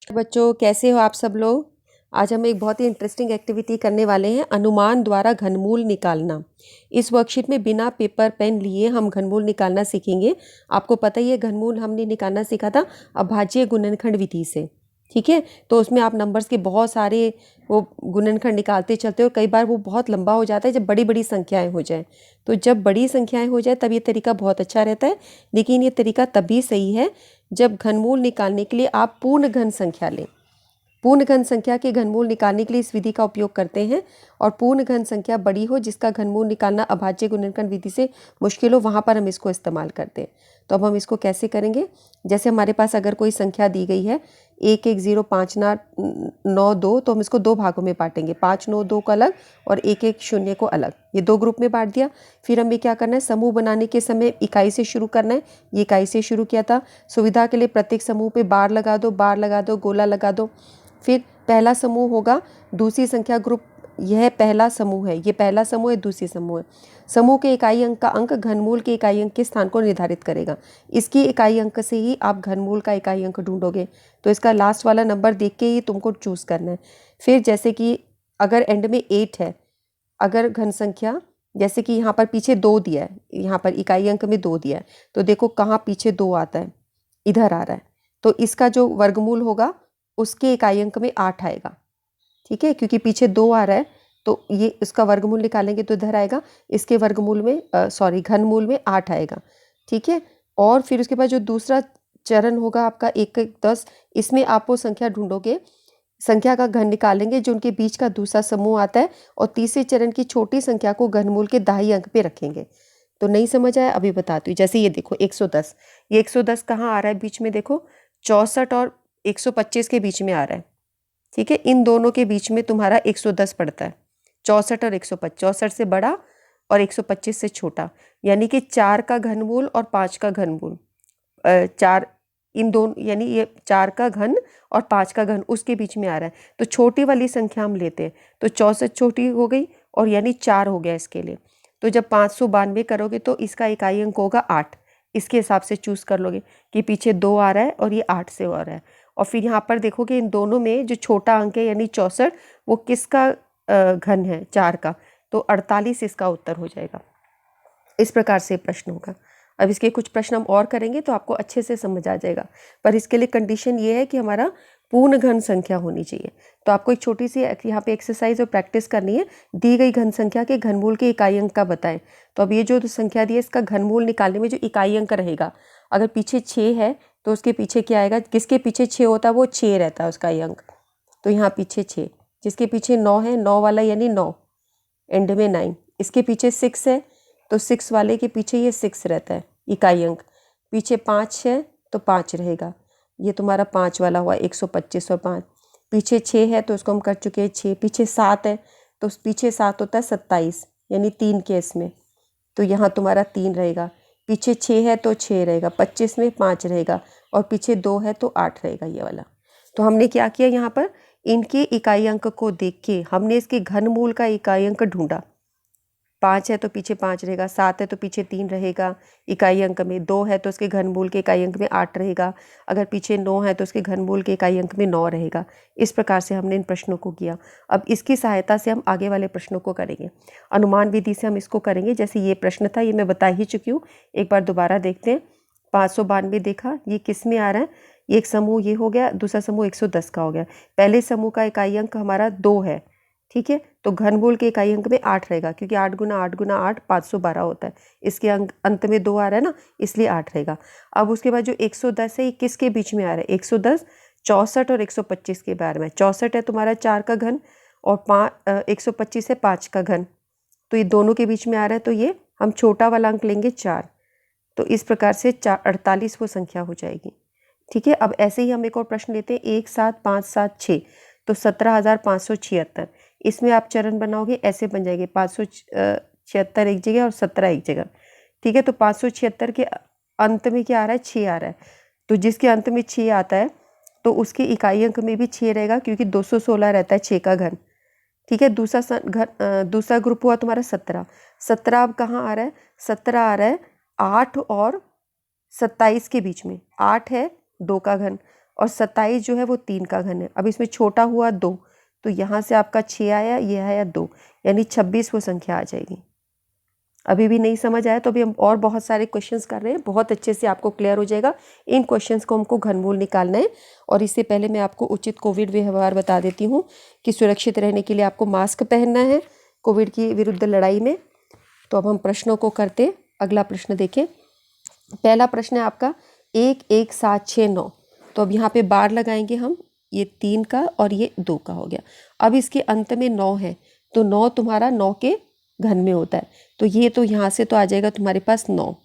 बच्चों, कैसे हो आप सब लोग। आज हम एक बहुत ही इंटरेस्टिंग एक्टिविटी करने वाले हैं, अनुमान द्वारा घनमूल निकालना। इस वर्कशीट में बिना पेपर पेन लिए हम घनमूल निकालना सीखेंगे। आपको पता ही है, घनमूल हमने निकालना सीखा था अभाज्य गुणनखंड विधि से। ठीक है, तो उसमें आप नंबर्स के बहुत सारे वो गुणनखंड निकालते चलते हो और कई बार वो बहुत लंबा हो जाता है जब बड़ी बड़ी संख्याएं हो जाए। तो जब बड़ी संख्याएं हो जाए तब ये तरीका बहुत अच्छा रहता है, लेकिन ये तरीका तभी सही है जब घनमूल निकालने के लिए आप पूर्ण घन संख्या लें। पूर्ण घन संख्या के घनमूल निकालने के लिए इस विधि का उपयोग करते हैं, और पूर्ण घन संख्या बड़ी हो जिसका घनमूल निकालना अभाज्य गुणनखंड विधि से मुश्किल हो, वहाँ पर हम इसको इस्तेमाल करते हैं। तो अब हम इसको कैसे करेंगे। जैसे हमारे पास अगर कोई संख्या दी गई है 110592, तो हम इसको दो भागों में बांटेंगे, 592 को अलग और 110 को अलग। ये दो ग्रुप में बांट दिया। फिर हमें क्या करना है, समूह बनाने के समय इकाई से शुरू करना है। ये इकाई से शुरू किया था। सुविधा के लिए प्रत्येक समूह पे बार लगा दो, बार लगा दो, गोला लगा दो। फिर पहला समूह होगा दूसरी संख्या ग्रुप, यह पहला समूह है, ये पहला समूह है, दूसरी समूह है। समूह के इकाई अंक का अंक घनमूल के इकाई अंक के स्थान को निर्धारित करेगा। इसकी इकाई अंक से ही आप घनमूल का इकाई अंक ढूंढोगे। तो इसका लास्ट वाला नंबर देख के ही तुमको चूज करना है। फिर जैसे कि अगर एंड में 8 है, अगर घन संख्या, जैसे कि यहाँ पर पीछे 2 दिया है, यहाँ पर इकाई अंक में 2 दिया है, तो देखो कहाँ पीछे 2 आता है, इधर आ रहा है। तो इसका जो वर्गमूल होगा उसके इकाई अंक में 8 आएगा। ठीक है, क्योंकि पीछे 2 आ रहा है तो ये इसका वर्गमूल निकालेंगे तो इधर आएगा। इसके वर्गमूल में घनमूल में 8 आएगा। ठीक है, और फिर उसके बाद जो दूसरा चरण होगा आपका 1 1 10, इसमें आप वो संख्या ढूंढोगे, संख्या का घन निकालेंगे जो उनके बीच का दूसरा समूह आता है, और तीसरे चरण की छोटी संख्या को घनमूल के दाहिने अंक पे रखेंगे। तो नहीं समझ आया, अभी बताती हूँ। जैसे ये देखो 110, ये 110 कहाँ आ रहा है, बीच में देखो 64 और 125 के बीच में आ रहा है। ठीक है, इन दोनों के बीच में तुम्हारा 110 पड़ता है। 64 और 125, 64 से बड़ा और 125 से छोटा, यानी कि 4 का घनमूल और 5 का घनमूल, 4, इन दोनों यानी ये 4 का घन और 5 का घन उसके बीच में आ रहा है। तो छोटी वाली संख्या हम लेते हैं, तो 64 छोटी हो गई और यानी 4 हो गया इसके लिए। तो जब 592 करोगे तो इसका इकाई अंक होगा 8। इसके हिसाब से चूज कर लोगे कि पीछे 2 आ रहा है और ये 8 से आ रहा है। और फिर यहाँ पर देखोगे इन दोनों में जो छोटा अंक है यानी 64, वो किसका घन है, 4 का, तो 48 इसका उत्तर हो जाएगा। इस प्रकार से प्रश्न होगा। अब इसके कुछ प्रश्न हम और करेंगे तो आपको अच्छे से समझ आ जाएगा, पर इसके लिए कंडीशन ये है कि हमारा पूर्ण घन संख्या होनी चाहिए। तो आपको एक छोटी सी यहाँ पे एक्सरसाइज और प्रैक्टिस करनी है। दी गई घन संख्या के घनमूल के इकाई अंक का बताएं। तो अब ये जो संख्या दी है इसका घनमूल निकालने में जो इकाई अंक रहेगा, अगर पीछे 6 है तो उसके पीछे क्या आएगा, किसके पीछे 6 होता है वो 6 रहता है उसका अंक। तो यहाँ पीछे 6, जिसके पीछे 9 है, 9 वाला यानी 9, एंड में 9, इसके पीछे 6 है तो 6 वाले के पीछे ये 6 रहता है इकाई अंक। पीछे 5 है तो 5 रहेगा, ये तुम्हारा 5 वाला हुआ 125 और 5। पीछे 6 है तो उसको हम कर चुके हैं 6। पीछे 7 है तो पीछे 7 होता है 27, यानी 3 के इसमें, तो यहाँ तुम्हारा 3 रहेगा। पीछे 6 है तो 6 रहेगा, 25 में 5 रहेगा, और पीछे 2 है तो 8 रहेगा ये वाला। तो हमने क्या किया, यहाँ पर इनके इकाई अंक को देख के हमने इसके घनमूल का इकाई अंक ढूंढा। 5 है तो पीछे 5 रहेगा, 7 है तो पीछे 3 रहेगा इकाई अंक में, 2 है तो उसके घनमूल के इकाई अंक में 8 रहेगा, अगर पीछे 9 है तो उसके घनमूल के इकाई अंक में 9 रहेगा। इस प्रकार से हमने इन प्रश्नों को किया। अब इसकी सहायता से हम आगे वाले प्रश्नों को करेंगे। अनुमान विधि से हम इसको करेंगे। जैसे ये प्रश्न था, ये मैं बता ही चुकी हूँ, एक बार दोबारा देखते हैं। 592 देखा, ये किस में आ रहा है, एक समूह ये हो गया, दूसरा समूह 110 का हो गया। पहले समूह का इकाई अंक हमारा 2 है। ठीक है, तो घनमूल के इकाई अंक में 8 रहेगा, क्योंकि 8 गुना 8 गुना 8 512 होता है। इसके अंक अंत में 2 आ रहा है ना, इसलिए 8 रहेगा। अब उसके बाद जो 110 है, ये किसके बीच में आ रहा है, 110 64 और 125 के बारे में। 64 है तुम्हारा 4 का घन और 125 है 5 का घन, तो ये दोनों के बीच में आ रहा है, तो ये हम छोटा वाला अंक लेंगे 4। तो इस प्रकार से 48 वो संख्या हो जाएगी। ठीक है, अब ऐसे ही हम एक और प्रश्न लेते हैं, 1 7 5 7 6, तो 17,576। इसमें आप चरण बनाओगे, ऐसे बन जाएंगे 576 एक जगह और 17 एक जगह। ठीक है, तो 576 के अंत में क्या आ रहा है, 6 आ रहा है। तो जिसके अंत में 6 आता है तो उसके इकाई अंक में भी 6 रहेगा, क्योंकि 216 रहता है 6 का घन। ठीक है, दूसरा ग्रुप हुआ तुम्हारा 17। 17 अब कहाँ आ रहा है, 17 आ रहा है 8 और 27 के बीच में। 8 है 2 का घन और 27 जो है वो 3 का घन है। अब इसमें छोटा हुआ 2, तो यहाँ से आपका 6 आया, ये आया 2, यानी 26 वो संख्या आ जाएगी। अभी भी नहीं समझ आया तो अभी हम और बहुत सारे क्वेश्चंस कर रहे हैं, बहुत अच्छे से आपको क्लियर हो जाएगा। इन क्वेश्चंस को हमको घनमूल निकालना है। और इससे पहले मैं आपको उचित कोविड व्यवहार बता देती हूँ कि सुरक्षित रहने के लिए आपको मास्क पहनना है कोविड की विरुद्ध लड़ाई में। तो अब हम प्रश्नों को करते। अगला प्रश्न देखें। पहला प्रश्न है आपका 1 1 7 6 9। तो अब यहाँ पे बार लगाएंगे हम, ये 3 का और ये 2 का हो गया। अब इसके अंत में 9 है, तो 9 तुम्हारा 9 के घन में होता है, तो ये तो यहाँ से तो आ जाएगा तुम्हारे पास 9।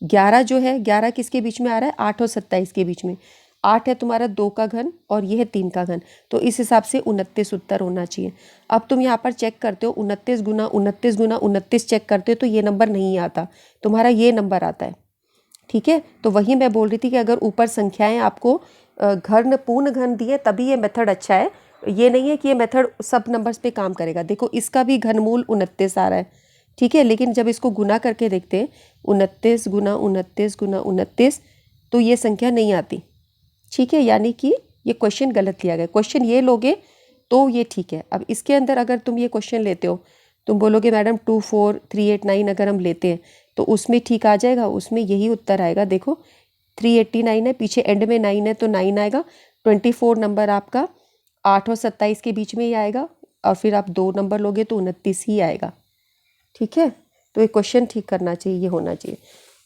11 जो है, 11 किसके बीच में आ रहा है? 8 और 27 के बीच में। 8 है तुम्हारा 2 का घन और ये है 3 का घन, तो इस हिसाब से 29 उत्तर होना चाहिए। अब तुम यहाँ पर चेक करते हो 29 गुना 29 गुना 29 चेक करते हो तो ये नंबर नहीं आता, तुम्हारा ये नंबर आता है। ठीक है, तो वही मैं बोल रही थी कि अगर ऊपर संख्याएं आपको घन पूर्ण घन दिए तभी ये मेथड अच्छा है। ये नहीं है कि ये मेथड सब नंबर्स पे काम करेगा। देखो इसका भी घनमूल 29 आ रहा है, ठीक है, लेकिन जब इसको गुना करके देखते हैं 29 गुना 29 गुना 29 तो ये संख्या नहीं आती। ठीक है, यानी कि ये क्वेश्चन गलत लिया गया। क्वेश्चन ये लोगे तो ये ठीक है। अब इसके अंदर अगर तुम ये क्वेश्चन लेते हो, तुम बोलोगे मैडम 24389 अगर हम लेते हैं तो उसमें ठीक आ जाएगा, उसमें यही उत्तर आएगा। देखो 389 है, पीछे एंड में 9 है तो 9 आएगा। 24 नंबर आपका 8 और 27 के बीच में ही आएगा, और फिर आप 2 नंबर लोगे तो 29 ही आएगा। ठीक है, तो ये क्वेश्चन ठीक करना चाहिए, ये होना चाहिए।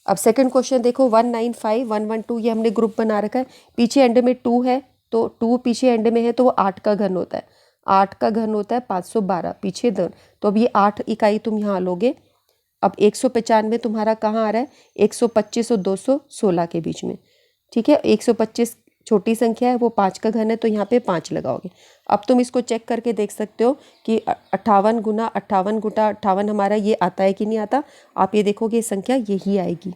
अब सेकंड क्वेश्चन देखो 195112, ये हमने ग्रुप बना रखा है। पीछे एंड में 2 है, तो 2 पीछे एंड में है तो वो 8 का घन होता है। 8 का घन होता है 512, पीछे घन, तो अब ये 8 इकाई तुम यहाँ लोगे। अब 195 तुम्हारा कहाँ आ रहा है? 125 और 216 के बीच में। ठीक है, 125 छोटी संख्या है, वो 5 का घन है, तो यहाँ पे 5 लगाओगे। अब तुम इसको चेक करके देख सकते हो कि 58 गुना 58 गुटा 58 हमारा ये आता है कि नहीं आता। आप ये देखोगे संख्या यही आएगी।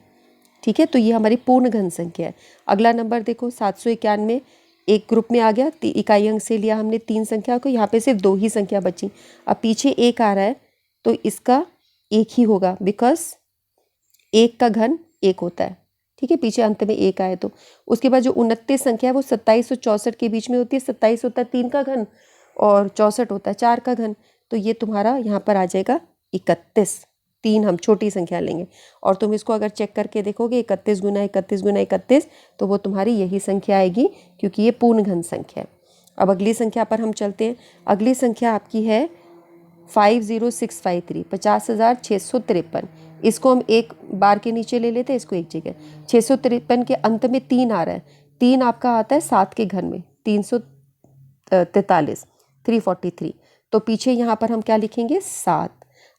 ठीक है, तो ये हमारी पूर्ण घन संख्या है। अगला नंबर देखो 791, एक ग्रुप में आ गया, इकाई अंक से लिया हमने 3 संख्या को, यहाँ पे सिर्फ 2 ही संख्या बची। अब पीछे 1 आ रहा है तो इसका 1 ही होगा, बिकॉज 1 का घन 1 होता है। ठीक है, पीछे अंत में 1 आए तो। उसके बाद जो 29 संख्या है वो 27 और 64 के बीच में होती है। 27 होता है 3 का घन और 64 होता है 4 का घन, तो ये तुम्हारा यहाँ पर आ जाएगा 31। 3 हम छोटी संख्या लेंगे, और तुम इसको अगर चेक करके देखोगे 31 गुना 31 गुना 31 तो वो तुम्हारी यही संख्या आएगी, क्योंकि ये पूर्ण घन संख्या है। अब अगली संख्या पर हम चलते हैं। अगली संख्या आपकी है 50653, 50,653। इसको हम एक बार के नीचे ले लेते हैं, इसको एक जगह। 653 के अंत में 3 आ रहा है, 3 आपका आता है 7 के घन में, 343, 343, तो पीछे यहाँ पर हम क्या लिखेंगे? 7।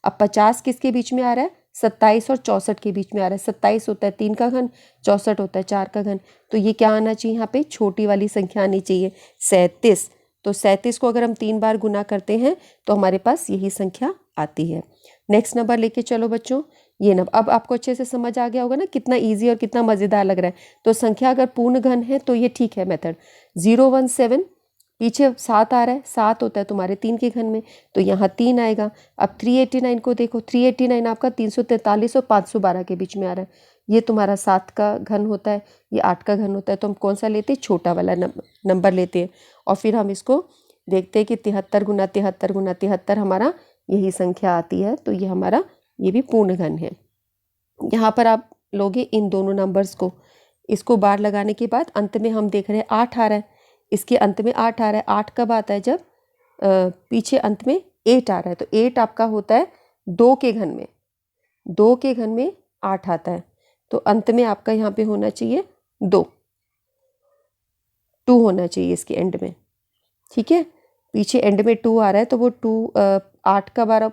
अब 50 किसके बीच में आ रहा है? 27 और 64 के बीच में आ रहा है। 27 होता है 3 का घन, 64 होता है 4 का घन, तो ये क्या आना चाहिए? यहाँ पे छोटी वाली संख्या आनी चाहिए 37। तो 37 को अगर हम 3 बार गुना करते हैं तो हमारे पास यही संख्या आती है। नेक्स्ट नंबर लेके चलो बच्चों, ये नंबर अब आपको अच्छे से समझ आ गया होगा ना, कितना इजी और कितना मज़ेदार लग रहा है। तो संख्या अगर पूर्ण घन है तो ये ठीक है मेथड। 017, पीछे 7 आ रहा है, 7 होता है तुम्हारे 3 के घन में, तो यहाँ 3 आएगा। अब 389 को देखो, 389 आपका 343 और 512 के बीच में आ रहा है। ये तुम्हारा 7 का घन होता है, ये 8 का घन होता है, तो हम कौन सा लेते हैं? छोटा वाला नंबर लेते हैं। और फिर हम इसको देखते हैं कि 73 गुना 73 गुना 73 हमारा यही संख्या आती है, तो ये हमारा ये भी पूर्ण घन है। यहाँ पर आप लोगे इन दोनों नंबर्स को, इसको बार लगाने के बाद अंत में हम देख रहे हैं 8 आ रहा है, इसके अंत में 8 आ रहा है। 8 कब आता है? जब पीछे अंत में 8 आ रहा है, तो 8 आपका होता है 2 के घन में, 2 के घन में 8 आता है, तो अंत में आपका यहाँ पे होना चाहिए 2 होना चाहिए इसके एंड में। ठीक है, पीछे एंड में 2 आ रहा है, तो वो 2 8 का 12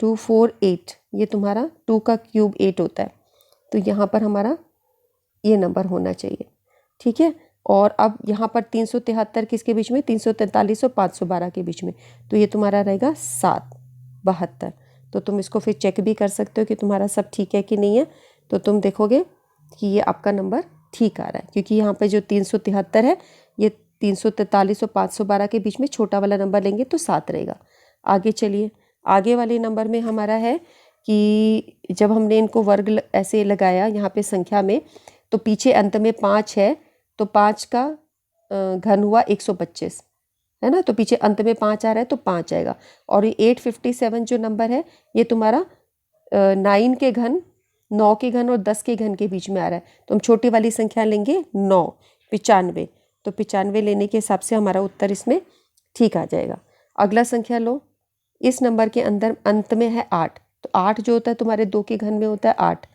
2 4 8, ये तुम्हारा 2 का क्यूब 8 होता है, तो यहाँ पर हमारा ये नंबर होना चाहिए। ठीक है, और अब यहाँ पर 373 किसके बीच में? 343 और 512 के बीच में, तो ये तुम्हारा रहेगा 7 72। तो तुम इसको फिर चेक भी कर सकते हो कि तुम्हारा सब ठीक है कि नहीं है। तो तुम देखोगे कि ये आपका नंबर ठीक आ रहा है, क्योंकि यहाँ पे जो 373 है ये 343 और 512 के बीच में छोटा वाला नंबर लेंगे तो 7 रहेगा। आगे चलिए, आगे वाले नंबर में हमारा है कि जब हमने इनको वर्ग ऐसे लगाया यहाँ पे संख्या में, तो पीछे अंत में 5 है, तो 5 का घन हुआ 125, है ना, तो पीछे अंत में 5 आ रहा है तो 5 आएगा। और ये 857 जो नंबर है ये तुम्हारा 9 के घन, 9 के घन और 10 के घन के बीच में आ रहा है, तो हम छोटी वाली संख्या लेंगे 9, 95। तो 95 लेने के हिसाब से हमारा उत्तर इसमें ठीक आ जाएगा। अगला संख्या लो, इस नंबर के अंदर अंत में है 8, तो 8 जो होता है तुम्हारे 2 के घन में होता है 8,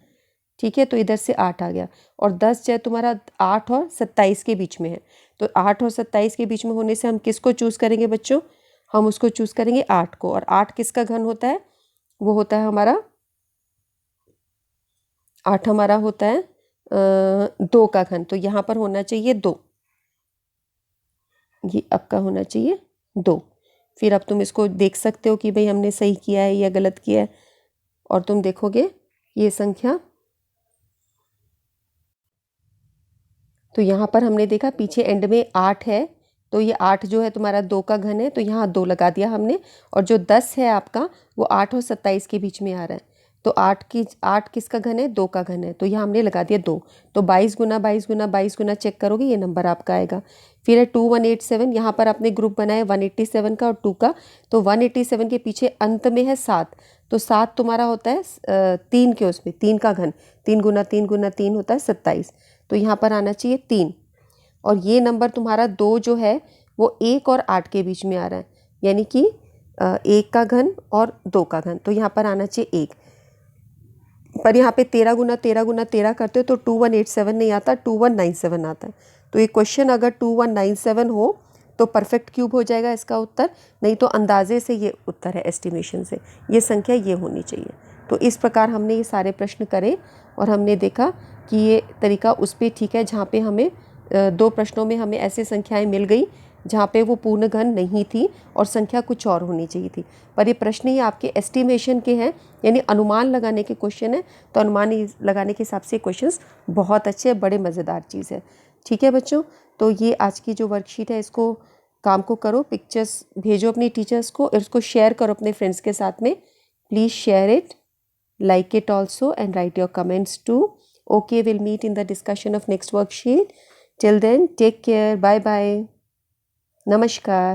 ठीक है, तो इधर से 8 आ गया। और 10 जो है तुम्हारा 8 और 27 के बीच में है, तो 8 और 27 के बीच में होने से हम किसको चूज़ करेंगे बच्चों? हम उसको चूज़ करेंगे 8 को। और 8 किसका घन होता है? वो होता है हमारा 8 हमारा होता है 2 का घन, तो यहाँ पर होना चाहिए 2, ये आपका होना चाहिए 2। फिर अब तुम इसको देख सकते हो कि भाई हमने सही किया है या गलत किया है, और तुम देखोगे ये संख्या, तो यहाँ पर हमने देखा पीछे एंड में 8 है, तो ये 8 जो है तुम्हारा 2 का घन है, तो यहाँ 2 लगा दिया हमने। और जो 10 है आपका वो 8 और 27 के बीच में आ रहा है, तो 8 किसका घन है? 2 का घन है, तो यहाँ हमने लगा दिया 2। तो 22 गुना 22 गुना 22 गुना चेक करोगे ये नंबर आपका आएगा। फिर है 2187, यहाँ पर आपने ग्रुप बनाया 187 का और 2 का, तो 187 के पीछे अंत में है 7, तो 7 तुम्हारा होता है 3 के उसमें, 3 का घन, 3 गुना 3 गुना 3 होता है 27, तो यहाँ पर आना चाहिए 3। और ये नंबर तुम्हारा 2 जो है वो 1 और 8 के बीच में आ रहा है, यानी कि 1 का घन और 2 का घन, तो यहाँ पर आना चाहिए 1। पर यहाँ पे 13 गुना 13 गुना 13 करते हो तो 2187 नहीं आता, 2197 आता है। तो ये क्वेश्चन अगर 2197 हो तो परफेक्ट क्यूब हो जाएगा इसका उत्तर, नहीं तो अंदाजे से ये उत्तर है, एस्टिमेशन से ये संख्या ये होनी चाहिए। तो इस प्रकार हमने ये सारे प्रश्न करे और हमने देखा कि ये तरीका उस पर ठीक है जहाँ पे हमें 2 प्रश्नों में हमें ऐसी संख्याएं मिल गई जहाँ पे वो पूर्ण घन नहीं थी और संख्या कुछ और होनी चाहिए थी। पर ये प्रश्न ही आपके एस्टिमेशन के हैं, यानी अनुमान लगाने के क्वेश्चन है, तो अनुमान लगाने के हिसाब से क्वेश्चंस बहुत अच्छे, बड़े मज़ेदार चीज़ है। ठीक है बच्चों, तो ये आज की जो वर्कशीट है इसको काम को करो, पिक्चर्स भेजो अपनी टीचर्स को और इसको शेयर करो अपने फ्रेंड्स के साथ में। Please share it, like it also, and write your comments too. Okay, we'll meet in the discussion of next worksheet. Till then, take care. Bye bye. Namaskar.